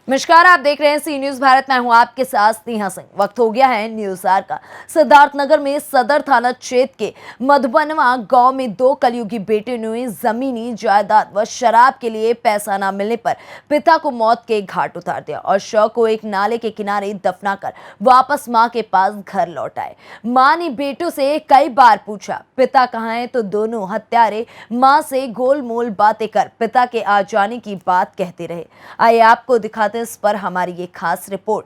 नमस्कार, आप देख रहे हैं सी न्यूज भारत। मैं हूं आपके साथ स्नेहा सिंह। वक्त हो गया है न्यूज आर का। सिद्धार्थनगर में सदर थाना क्षेत्र के मधुबनवा गांव में दो कलयुगी बेटे ने जमीनी जायदाद व शराब के लिए पैसा न मिलने पर पिता को मौत के घाट उतार दिया और शव को एक नाले के किनारे दफनाकर वापस मां के पास घर लौट आए। मां ने बेटों से कई बार पूछा पिता कहाँ है, तो दोनों हत्यारे मां से गोलमोल बातें कर पिता के आ जाने की बात कहते रहे। आइए आपको दिखाते इस पर हमारी ये खास रिपोर्ट।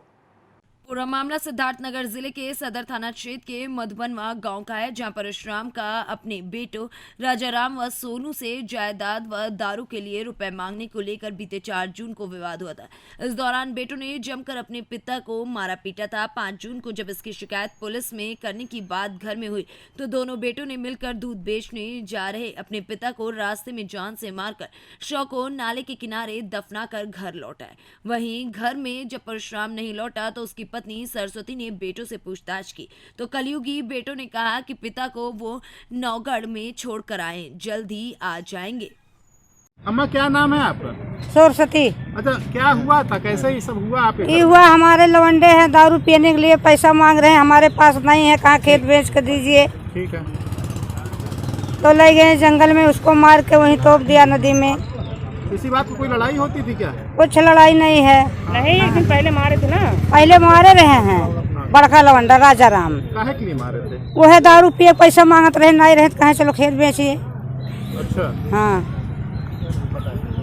पूरा मामला सिद्धार्थनगर जिले के सदर थाना क्षेत्र के मधुबनवा गांव का है, जहां परशुराम का अपने बेटों राजाराम व सोनू से जायदाद व दारू के लिए रुपए मांगने को लेकर बीते 4 जून को विवाद हुआ था। इस दौरान बेटों ने जमकर अपने पिता को मारा पीटा था। 5 जून को जब इसकी शिकायत पुलिस में करने की बात घर में हुई तो दोनों बेटों ने मिलकर दूध बेचने जा रहे अपने पिता को रास्ते में जान से मारकर शव को नाले के किनारे दफनाकर घर लौट आए। वहीं घर में जब परशुराम नहीं लौटा तो उसकी पत्नी सरस्वती ने बेटों से पूछताछ की तो कलयुगी बेटों ने कहा कि पिता को वो नौगढ़ में छोड़कर आए, जल्द ही आ जाएंगे। अम्मा, क्या नाम है आपका? सरस्वती। अच्छा, क्या हुआ था, कैसे ये सब हुआ? आप ये हुआ, हमारे लवंडे हैं, दारू पीने के लिए पैसा मांग रहे हैं, हमारे पास नहीं है, कहाँ खेत बेच कर दीजिए। ठीक है। तो ले गए जंगल में, उसको मार के वहीं तोप दिया नदी में। इसी बात को कोई लड़ाई होती थी क्या? कुछ लड़ाई नहीं है। नहीं, एक दिन पहले मारे थे ना। पहले मारे रहे हैं बड़का लवंडा राजाराम। काहे के लिए मारे थे? वो है दारू पिए पैसा मांगत रहे, नहीं रहे कहे चलो खेत बेचिए। अच्छा। हाँ।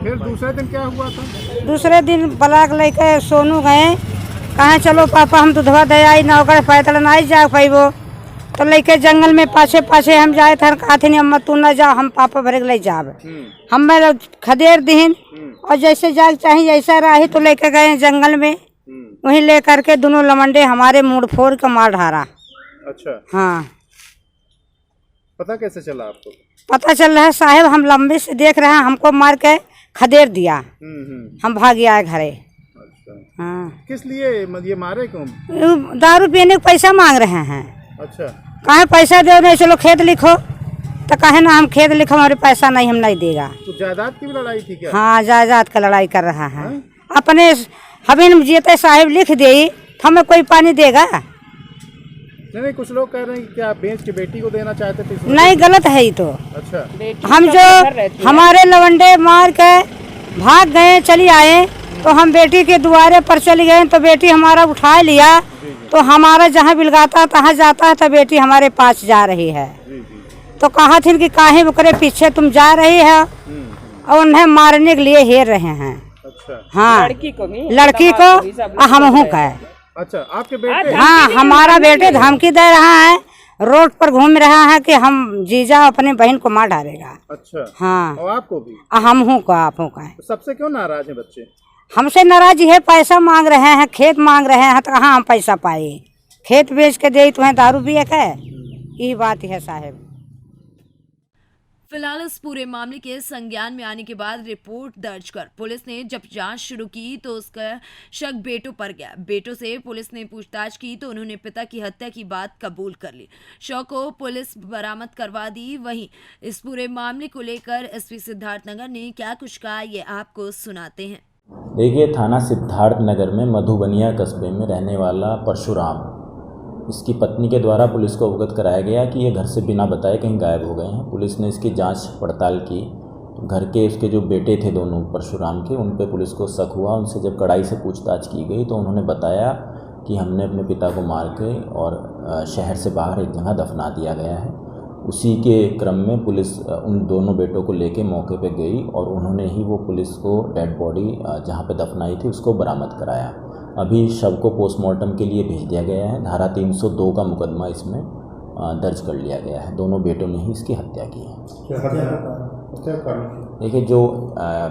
फिर दूसरे दिन क्या हुआ था? दूसरे दिन ब्लाक लेके सोनू गए, कहे चलो पापा हम दूधवा दे आई, नौकर पैदल नहीं जा पाइबो। तो लेके जंगल में पाछे पाछे हम जाए थे, कहते नहीं अम्मा तू न जा, हम पापा भरे ले जाब। हम खदेर दीन और जैसे जाग चाहिए जैसा राही तो लेके गए जंगल में, वहीं ले करके दोनों लमंडे हमारे मुड़ फोड़ के मार डाला। अच्छा। हाँ। पता कैसे चला आपको? पता चल रहा है साहब, हम लंबे से देख रहे हैं, हमको मार के खदेर दिया। हम भाग आए घरे। अच्छा। हाँ। किस लिए ये मारे क्यों? दारू पीने का पैसा मांग रहे हैं। अच्छा। कहे पैसा दे दे, चलो खेत लिखो, तो कहे ना हम खेत लिखो, हमारे पैसा नहीं, हम नहीं देगा। तो जायदाद की भी लड़ाई थी क्या? हाँ, जायदाद का लड़ाई कर रहा है। अपने हमें जीते साहिब लिख दे तो हमें कोई पानी देगा? नहीं, कुछ लोग कह रहे हैं कि क्या बेच के बेटी को देना चाहते थे? नहीं, गलत है ये तो। अच्छा। हम जो हमारे लवंडे मार के भाग गए चली आए तो हम बेटी के द्वारे पर चली गए, तो बेटी हमारा उठा लिया, तो हमारा जहाँ बिलगाता तहाँ जाता है, तो बेटी हमारे पास जा रही है। तो कहा थी कि काहे बकरे पीछे तुम जा रही है, और उन्हें मारने के लिए हेर रहे हैं। अच्छा। हाँ, लड़की को हम हूँ का। अच्छा, आपके बेटे? हाँ, हमारा बेटे धमकी दे रहा है, रोड पर घूम रहा है कि हम जीजा अपने बहन को मार डालेगा। अच्छा। हाँ। और आपको भी? हम हूँ का, आप हूँ का। तो सबसे क्यों नाराज हैं बच्चे? हमसे नाराज है, पैसा मांग रहे हैं, खेत मांग रहे हैं, तो कहाँ हम पैसा पाए? खेत बेच के दे तुम्हें दारू पिए का, ये बात है साहब। फिलहाल इस पूरे मामले के संज्ञान में आने के बाद रिपोर्ट दर्ज कर पुलिस ने जब जांच शुरू की तो उसका शक बेटों पर गया। बेटों से पुलिस ने पूछताछ की तो उन्होंने पिता की हत्या की बात कबूल कर ली। शव को पुलिस बरामद करवा दी। वहीं इस पूरे मामले को लेकर एसपी सिद्धार्थनगर ने क्या कुछ कहा, ये आपको सुनाते हैं। देखिए, थाना सिद्धार्थनगर में मधुबनिया कस्बे में रहने वाला परशुराम, इसकी पत्नी के द्वारा पुलिस को अवगत कराया गया कि ये घर से बिना बताए कहीं गायब हो गए हैं। पुलिस ने इसकी जांच पड़ताल की तो घर के उसके जो बेटे थे दोनों परशुराम के, उन पे पुलिस को शक हुआ। उनसे जब कड़ाई से पूछताछ की गई तो उन्होंने बताया कि हमने अपने पिता को मार के और शहर से बाहर एक जगह दफना दिया गया है। उसी के क्रम में पुलिस उन दोनों बेटों को लेके मौके पे गई और उन्होंने ही वो पुलिस को डेड बॉडी जहाँ पे दफनाई थी उसको बरामद कराया। अभी शव को पोस्टमार्टम के लिए भेज दिया गया है। धारा 302 का मुकदमा इसमें दर्ज कर लिया गया है। दोनों बेटों ने ही इसकी हत्या की है। देखिए, जो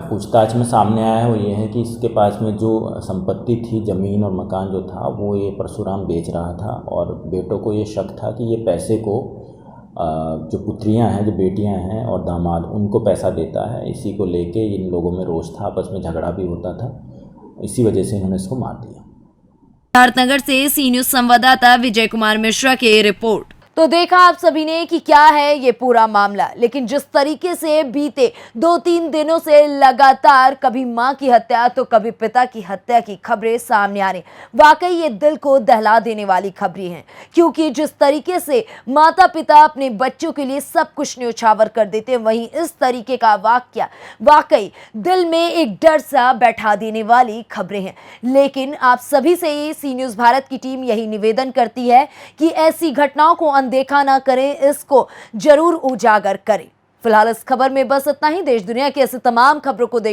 पूछताछ में सामने आया है वो ये है कि इसके पास में जो संपत्ति थी, ज़मीन और मकान जो था, वो ये परशुराम बेच रहा था और बेटों को ये शक था कि ये पैसे को जो पुत्रियां हैं, जो बेटियां हैं और दामाद, उनको पैसा देता है। इसी को लेके इन लोगों में रोष था, आपस में झगड़ा भी होता था, इसी वजह से इन्होंने इसको मार दिया। सिद्धार्थनगर से सी न्यूज संवाददाता विजय कुमार मिश्रा की रिपोर्ट। तो देखा आप सभी ने कि क्या है ये पूरा मामला, लेकिन जिस तरीके से बीते 2-3 दिनों से लगातार कभी मां की हत्या तो कभी पिता की हत्या की खबरें सामने आ रही, वाकई ये दिल को दहला देने वाली खबरें हैं। क्योंकि जिस तरीके से माता पिता अपने बच्चों के लिए सब कुछ न्योछावर कर देते हैं, वहीं इस तरीके का वाकया वाकई दिल में एक डर सा बैठा देने वाली खबरें हैं। लेकिन आप सभी से सी न्यूज़ भारत की टीम यही निवेदन करती है कि ऐसी घटनाओं को अनदेखा ना करें, इसको जरूर उजागर करें। फिलहाल इस खबर में बस इतना ही। देश दुनिया की ऐसी तमाम खबरों को